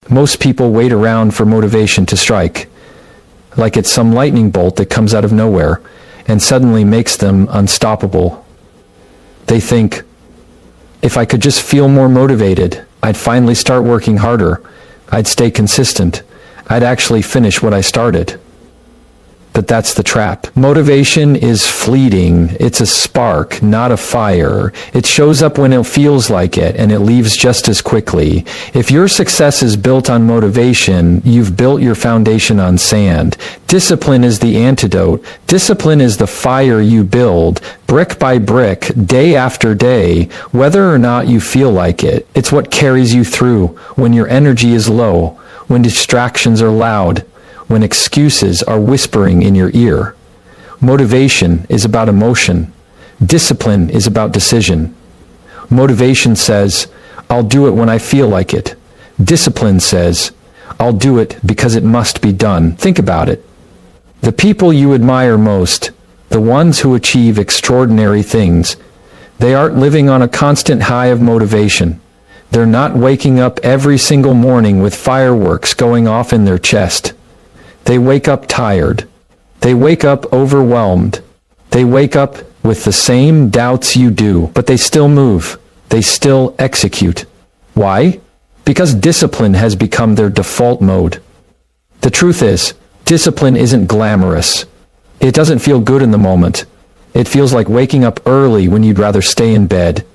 Most people wait around for motivation to strike, like it's some lightning bolt that comes out of nowhere and suddenly makes them unstoppable. They think, if I could just feel more motivated, I'd finally start working harder. I'd stay consistent. I'd actually finish what I started. But that's the trap. Motivation is fleeting. It's a spark, not a fire. It shows up when it feels like it, and it leaves just as quickly. If your success is built on motivation, you've built your foundation on sand. Discipline is the antidote. Discipline is the fire you build, brick by brick, day after day, whether or not you feel like it. It's what carries you through when your energy is low, when distractions are loud, when excuses are whispering in your ear. Motivation is about emotion. Discipline is about decision. Motivation says, I'll do it when I feel like it. Discipline says, I'll do it because it must be done. Think about it. The people you admire most, the ones who achieve extraordinary things, they aren't living on a constant high of motivation. They're not waking up every single morning with fireworks going off in their chest. They wake up tired. They wake up overwhelmed. They wake up with the same doubts you do, but they still move. They still execute. Why? Because discipline has become their default mode. The truth is, discipline isn't glamorous. It doesn't feel good in the moment. It feels like waking up early when you'd rather stay in bed.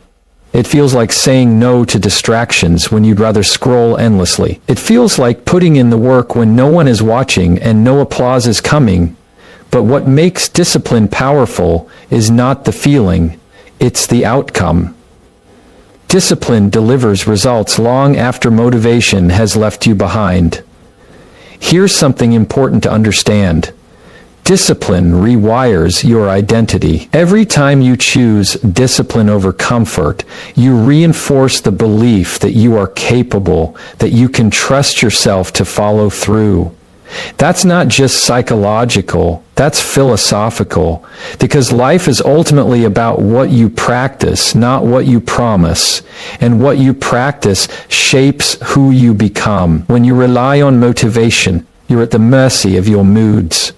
It feels like saying no to distractions when you'd rather scroll endlessly. It feels like putting in the work when no one is watching and no applause is coming. But what makes discipline powerful is not the feeling, it's the outcome. Discipline delivers results long after motivation has left you behind. Here's something important to understand. Discipline rewires your identity. Every time you choose discipline over comfort, you reinforce the belief that you are capable, that you can trust yourself to follow through. That's not just psychological, that's philosophical, because life is ultimately about what you practice, not what you promise. And what you practice shapes who you become. When you rely on motivation, you're at the mercy of your moods.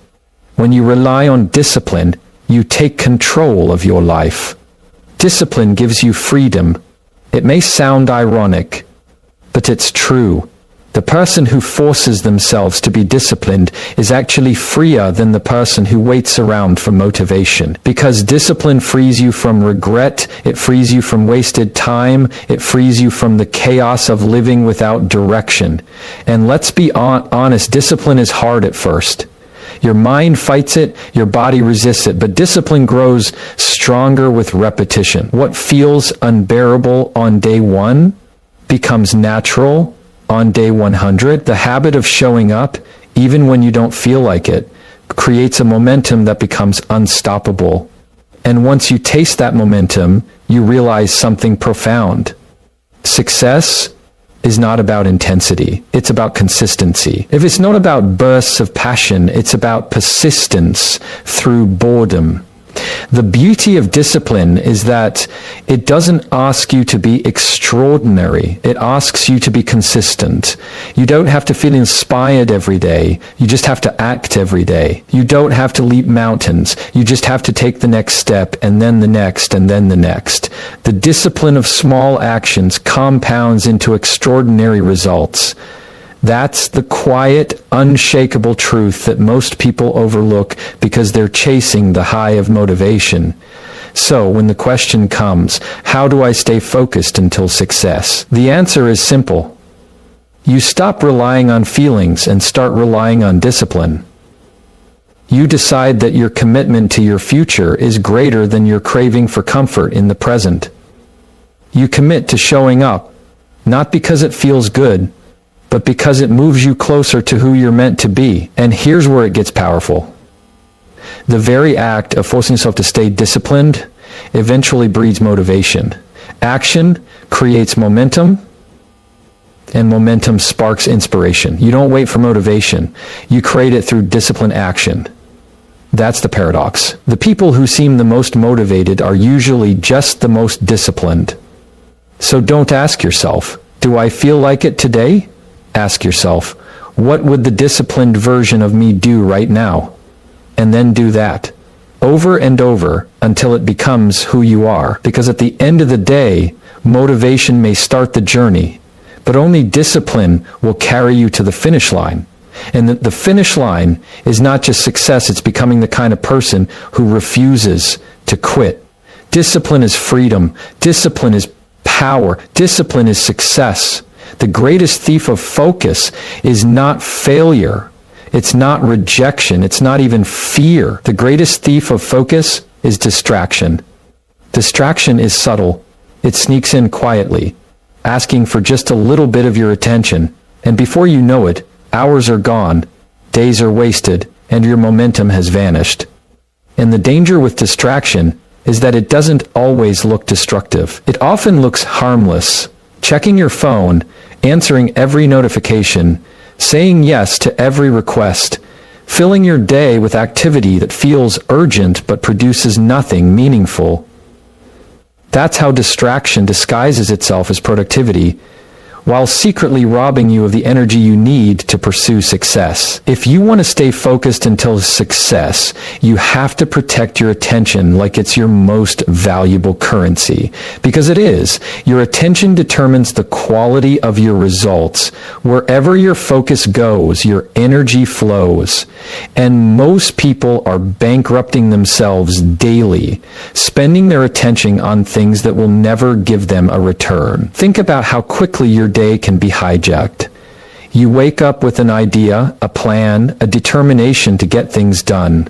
When you rely on discipline, you take control of your life. Discipline gives you freedom. It may sound ironic, but it's true. The person who forces themselves to be disciplined is actually freer than the person who waits around for motivation. Because discipline frees you from regret, it frees you from wasted time, it frees you from the chaos of living without direction. And let's be honest, discipline is hard at first. Your mind fights it, your body resists it, but discipline grows stronger with repetition. What feels unbearable on day 1 becomes natural on day 100. The habit of showing up, even when you don't feel like it, creates a momentum that becomes unstoppable. And once you taste that momentum, you realize something profound. Success is not about intensity. It's about consistency. If it's not about bursts of passion, it's about persistence through boredom. The beauty of discipline is that it doesn't ask you to be extraordinary. It asks you to be consistent. You don't have to feel inspired every day. You just have to act every day. You don't have to leap mountains. You just have to take the next step, and then the next, and then the next. The discipline of small actions compounds into extraordinary results. That's the quiet, unshakable truth that most people overlook because they're chasing the high of motivation. So, when the question comes, how do I stay focused until success? The answer is simple. You stop relying on feelings and start relying on discipline. You decide that your commitment to your future is greater than your craving for comfort in the present. You commit to showing up, not because it feels good, but because it moves you closer to who you're meant to be. And here's where it gets powerful. The very act of forcing yourself to stay disciplined eventually breeds motivation. Action creates momentum, and momentum sparks inspiration. You don't wait for motivation. You create it through disciplined action. That's the paradox. The people who seem the most motivated are usually just the most disciplined. So don't ask yourself, do I feel like it today? Ask yourself, what would the disciplined version of me do right now? And then do that, over and over, until it becomes who you are. Because at the end of the day, motivation may start the journey, but only discipline will carry you to the finish line. And the finish line is not just success, it's becoming the kind of person who refuses to quit. Discipline is freedom. Discipline is power. Discipline is success. The greatest thief of focus is not failure. It's not rejection. It's not even fear. The greatest thief of focus is distraction. Distraction is subtle. It sneaks in quietly, asking for just a little bit of your attention. And before you know it, hours are gone, days are wasted, and your momentum has vanished. And the danger with distraction is that it doesn't always look destructive. It often looks harmless. Checking your phone, answering every notification, saying yes to every request, filling your day with activity that feels urgent but produces nothing meaningful. That's how distraction disguises itself as productivity, while secretly robbing you of the energy you need to pursue success. If you want to stay focused until success, you have to protect your attention like it's your most valuable currency. Because it is. Your attention determines the quality of your results. Wherever your focus goes, your energy flows. And most people are bankrupting themselves daily, spending their attention on things that will never give them a return. Think about how quickly your day can be hijacked. You wake up with an idea, a plan, a determination to get things done.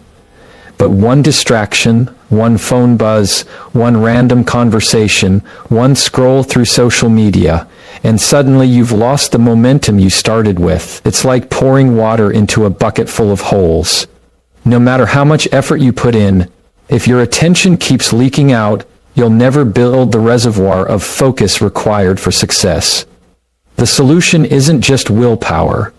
But one distraction, one phone buzz, one random conversation, one scroll through social media, and suddenly you've lost the momentum you started with. It's like pouring water into a bucket full of holes. No matter how much effort you put in, if your attention keeps leaking out, you'll never build the reservoir of focus required for success. The solution isn't just willpower,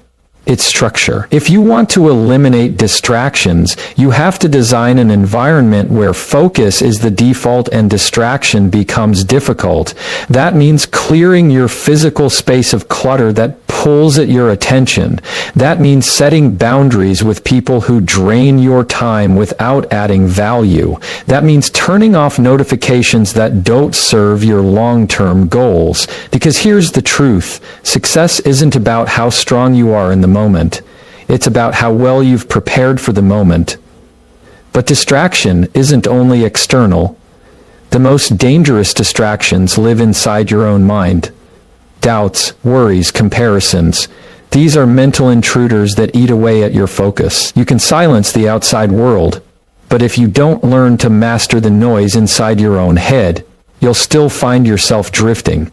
it's structure. If you want to eliminate distractions, you have to design an environment where focus is the default and distraction becomes difficult. That means clearing your physical space of clutter that pulls at your attention. That means setting boundaries with people who drain your time without adding value. That means turning off notifications that don't serve your long-term goals. Because here's the truth. Success isn't about how strong you are in the moment. It's about how well you've prepared for the moment. But distraction isn't only external. The most dangerous distractions live inside your own mind. Doubts, worries, comparisons. These are mental intruders that eat away at your focus. You can silence the outside world, but if you don't learn to master the noise inside your own head, you'll still find yourself drifting.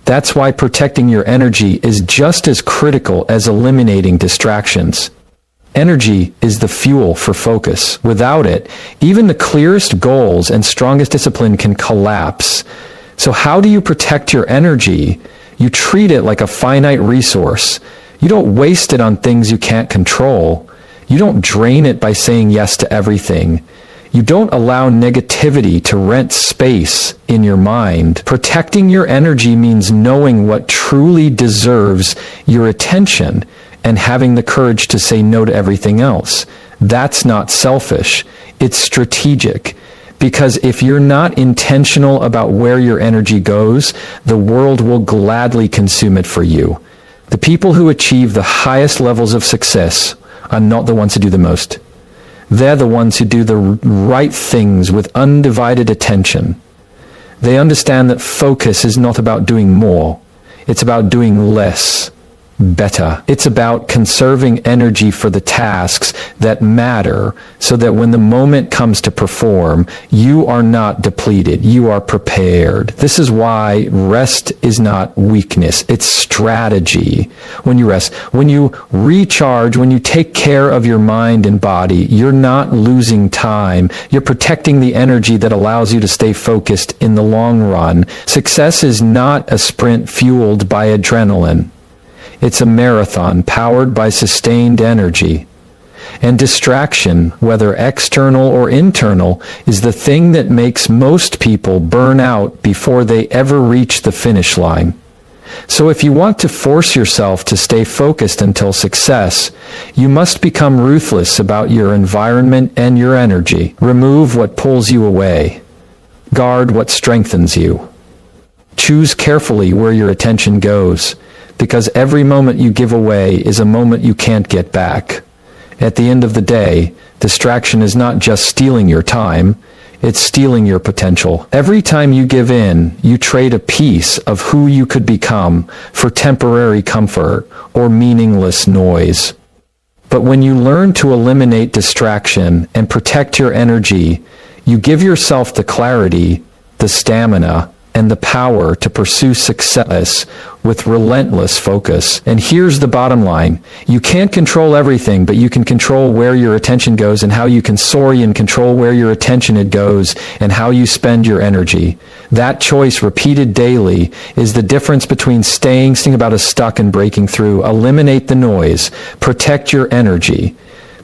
That's why protecting your energy is just as critical as eliminating distractions. Energy is the fuel for focus. Without it, even the clearest goals and strongest discipline can collapse. So how do you protect your energy? You treat it like a finite resource. You don't waste it on things you can't control. You don't drain it by saying yes to everything. You don't allow negativity to rent space in your mind. Protecting your energy means knowing what truly deserves your attention and having the courage to say no to everything else. That's not selfish. It's strategic. Because if you're not intentional about where your energy goes, the world will gladly consume it for you. The people who achieve the highest levels of success are not the ones who do the most. They're the ones who do the right things with undivided attention. They understand that focus is not about doing more. It's about doing less, better. It's about conserving energy for the tasks that matter so that when the moment comes to perform, you are not depleted. You are prepared. This is why rest is not weakness. It's strategy. When you rest, when you recharge, when you take care of your mind and body, you're not losing time. You're protecting the energy that allows you to stay focused in the long run. Success is not a sprint fueled by adrenaline. It's a marathon powered by sustained energy. And distraction, whether external or internal, is the thing that makes most people burn out before they ever reach the finish line. So if you want to force yourself to stay focused until success, you must become ruthless about your environment and your energy. Remove what pulls you away. Guard what strengthens you. Choose carefully where your attention goes, because every moment you give away is a moment you can't get back. At the end of the day, distraction is not just stealing your time, it's stealing your potential. Every time you give in, you trade a piece of who you could become for temporary comfort or meaningless noise. But when you learn to eliminate distraction and protect your energy, you give yourself the clarity, the stamina, and the power to pursue success with relentless focus. And here's the bottom line. You can't control everything, but you can control where your attention goes and how you can soar and control where your attention it goes and how you spend your energy. That choice repeated daily is the difference between staying about a stuck and breaking through. Eliminate the noise. Protect your energy.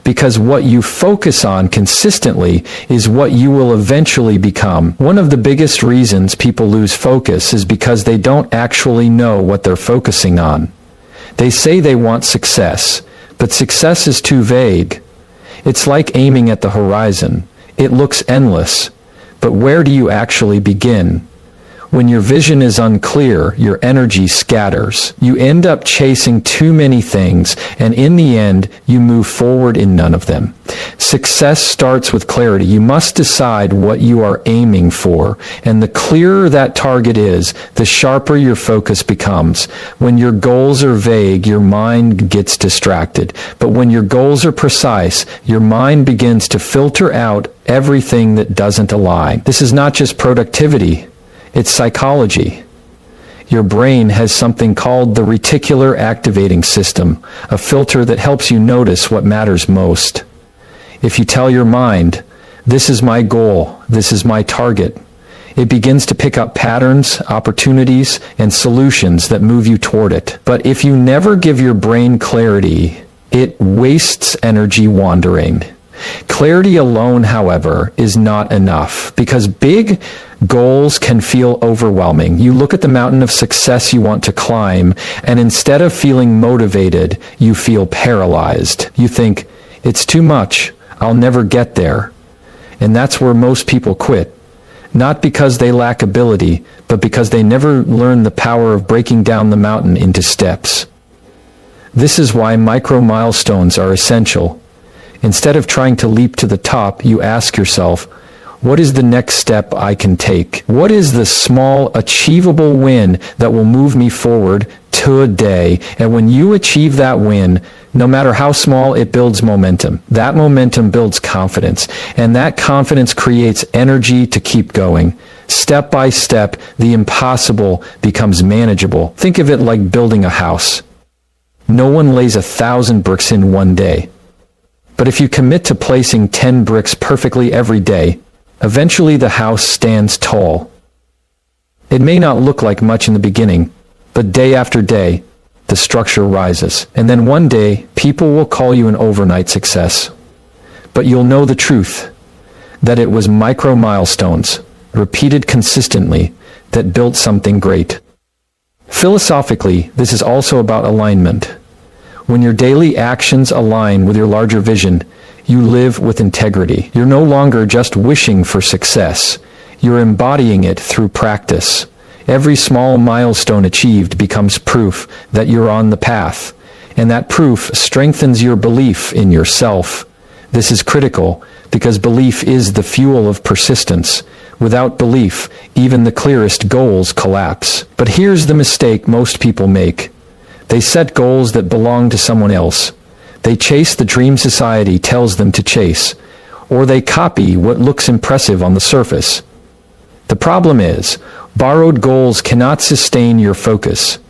Because what you focus on consistently is what you will eventually become. One of the biggest reasons people lose focus is because they don't actually know what they're focusing on. They say they want success, but success is too vague. It's like aiming at the horizon. It looks endless, but where do you actually begin? When your vision is unclear, your energy scatters. You end up chasing too many things, and in the end, you move forward in none of them. Success starts with clarity. You must decide what you are aiming for, and the clearer that target is, the sharper your focus becomes. When your goals are vague, your mind gets distracted. But when your goals are precise, your mind begins to filter out everything that doesn't align. This is not just productivity. It's psychology. Your brain has something called the reticular activating system, a filter that helps you notice what matters most. If you tell your mind, this is my goal, this is my target, it begins to pick up patterns, opportunities, and solutions that move you toward it. But if you never give your brain clarity, it wastes energy wandering. Clarity alone, however, is not enough, because big goals can feel overwhelming. You look at the mountain of success you want to climb, and instead of feeling motivated, you feel paralyzed. You think, it's too much, I'll never get there. And that's where most people quit. Not because they lack ability, but because they never learn the power of breaking down the mountain into steps. This is why micro milestones are essential. Instead of trying to leap to the top, you ask yourself, what is the next step I can take? What is the small, achievable win that will move me forward today? And when you achieve that win, no matter how small, it builds momentum. That momentum builds confidence, and that confidence creates energy to keep going. Step by step, the impossible becomes manageable. Think of it like building a house. No one lays 1,000 bricks in one day. But if you commit to placing 10 bricks perfectly every day, eventually the house stands tall. It may not look like much in the beginning, but day after day, the structure rises. And then one day, people will call you an overnight success. But you'll know the truth, that it was micro milestones, repeated consistently, that built something great. Philosophically, this is also about alignment. When your daily actions align with your larger vision, you live with integrity. You're no longer just wishing for success. You're embodying it through practice. Every small milestone achieved becomes proof that you're on the path, and that proof strengthens your belief in yourself. This is critical because belief is the fuel of persistence. Without belief, even the clearest goals collapse. But here's the mistake most people make. They set goals that belong to someone else. They chase the dream society tells them to chase, or they copy what looks impressive on the surface. The problem is, borrowed goals cannot sustain your focus.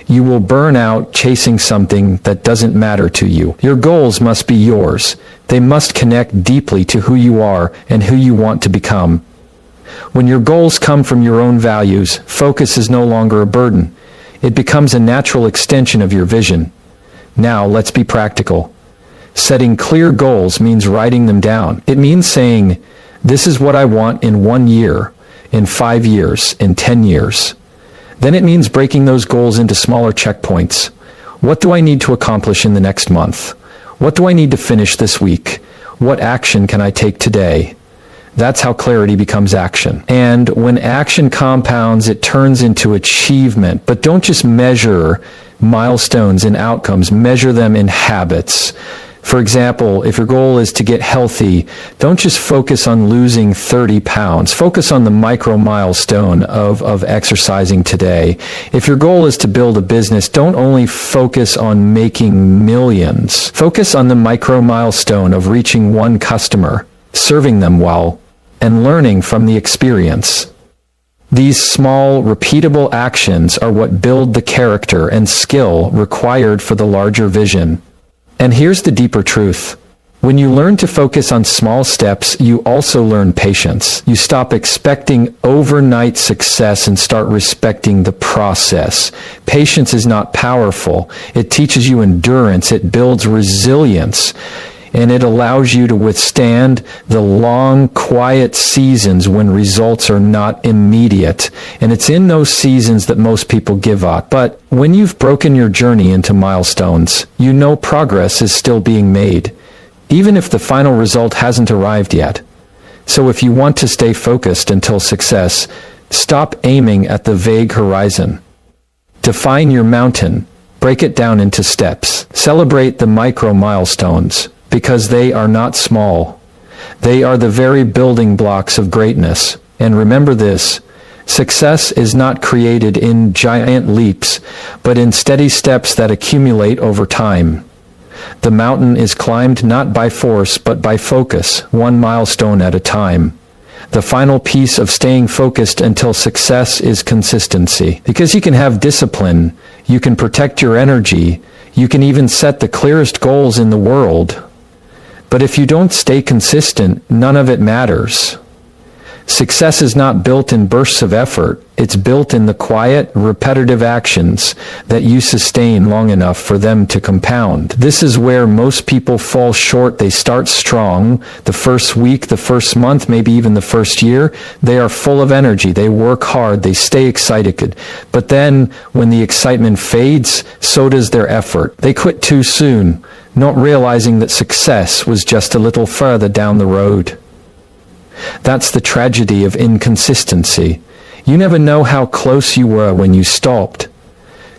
You will burn out chasing something that doesn't matter to you. Your goals must be yours. They must connect deeply to who you are and who you want to become. When your goals come from your own values, focus is no longer a burden. It becomes a natural extension of your vision. Now, let's be practical. Setting clear goals means writing them down. It means saying, this is what I want in 1 year, in 5 years, in 10 years. Then it means breaking those goals into smaller checkpoints. What do I need to accomplish in the next month? What do I need to finish this week? What action can I take today? That's how clarity becomes action. And when action compounds, it turns into achievement. But don't just measure milestones and outcomes, measure them in habits. For example, if your goal is to get healthy, don't just focus on losing 30 pounds. Focus on the micro milestone of exercising today. If your goal is to build a business, don't only focus on making millions. Focus on the micro milestone of reaching one customer, serving them well, and learning from the experience. These small, repeatable actions are what build the character and skill required for the larger vision. And here's the deeper truth. When you learn to focus on small steps, you also learn patience. You stop expecting overnight success and start respecting the process. Patience is not powerful. It teaches you endurance. It builds resilience. And it allows you to withstand the long, quiet seasons when results are not immediate. And it's in those seasons that most people give up. But when you've broken your journey into milestones, you know progress is still being made, even if the final result hasn't arrived yet. So if you want to stay focused until success, stop aiming at the vague horizon. Define your mountain. Break it down into steps. Celebrate the micro milestones, because they are not small. They are the very building blocks of greatness. And remember this, success is not created in giant leaps, but in steady steps that accumulate over time. The mountain is climbed not by force, but by focus, one milestone at a time. The final piece of staying focused until success is consistency. Because you can have discipline, you can protect your energy, you can even set the clearest goals in the world. But if you don't stay consistent, none of it matters. Success is not built in bursts of effort. It's built in the quiet, repetitive actions that you sustain long enough for them to compound. This is where most people fall short. They start strong. The first week, the first month, maybe even the first year, they are full of energy. They work hard. They stay excited. But then when the excitement fades, so does their effort. They quit too soon, not realizing that success was just a little further down the road. That's the tragedy of inconsistency. You never know how close you were when you stopped.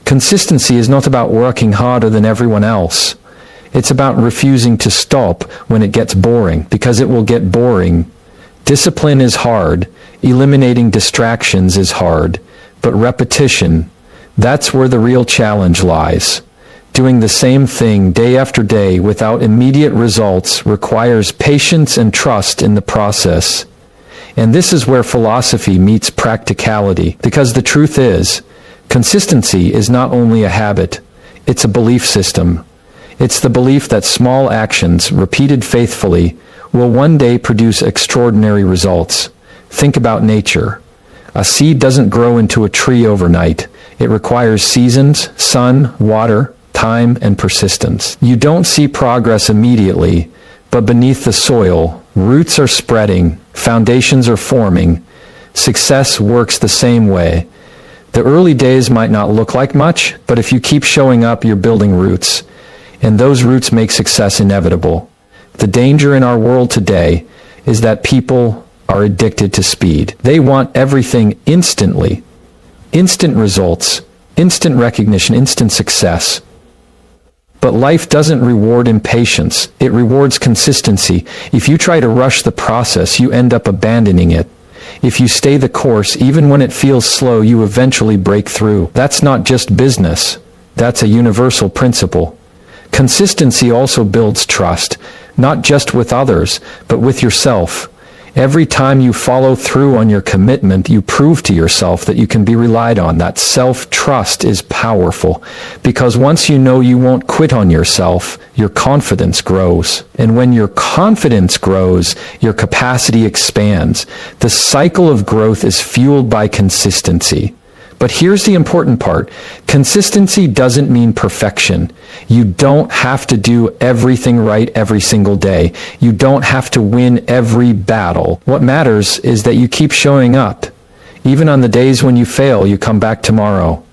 Consistency is not about working harder than everyone else. It's about refusing to stop when it gets boring, because it will get boring. Discipline is hard. Eliminating distractions is hard. But repetition, that's where the real challenge lies. Doing the same thing day after day without immediate results requires patience and trust in the process. And this is where philosophy meets practicality, because the truth is, consistency is not only a habit, it's a belief system. It's the belief that small actions, repeated faithfully, will one day produce extraordinary results. Think about nature. A seed doesn't grow into a tree overnight. It requires seasons, sun, water, time, and persistence. You don't see progress immediately, but beneath the soil, roots are spreading, foundations are forming. Success works the same way. The early days might not look like much, but if you keep showing up, you're building roots, and those roots make success inevitable. The danger in our world today is that people are addicted to speed. They want everything instantly. Instant results, instant recognition, instant success. But life doesn't reward impatience. It rewards consistency. If you try to rush the process, you end up abandoning it. If you stay the course, even when it feels slow, you eventually break through. That's not just business. That's a universal principle. Consistency also builds trust, not just with others, but with yourself. Every time you follow through on your commitment, you prove to yourself that you can be relied on. That self-trust is powerful, because once you know you won't quit on yourself, your confidence grows. And when your confidence grows, your capacity expands. The cycle of growth is fueled by consistency. But here's the important part. Consistency doesn't mean perfection. You don't have to do everything right every single day. You don't have to win every battle. What matters is that you keep showing up. Even on the days when you fail, you come back tomorrow.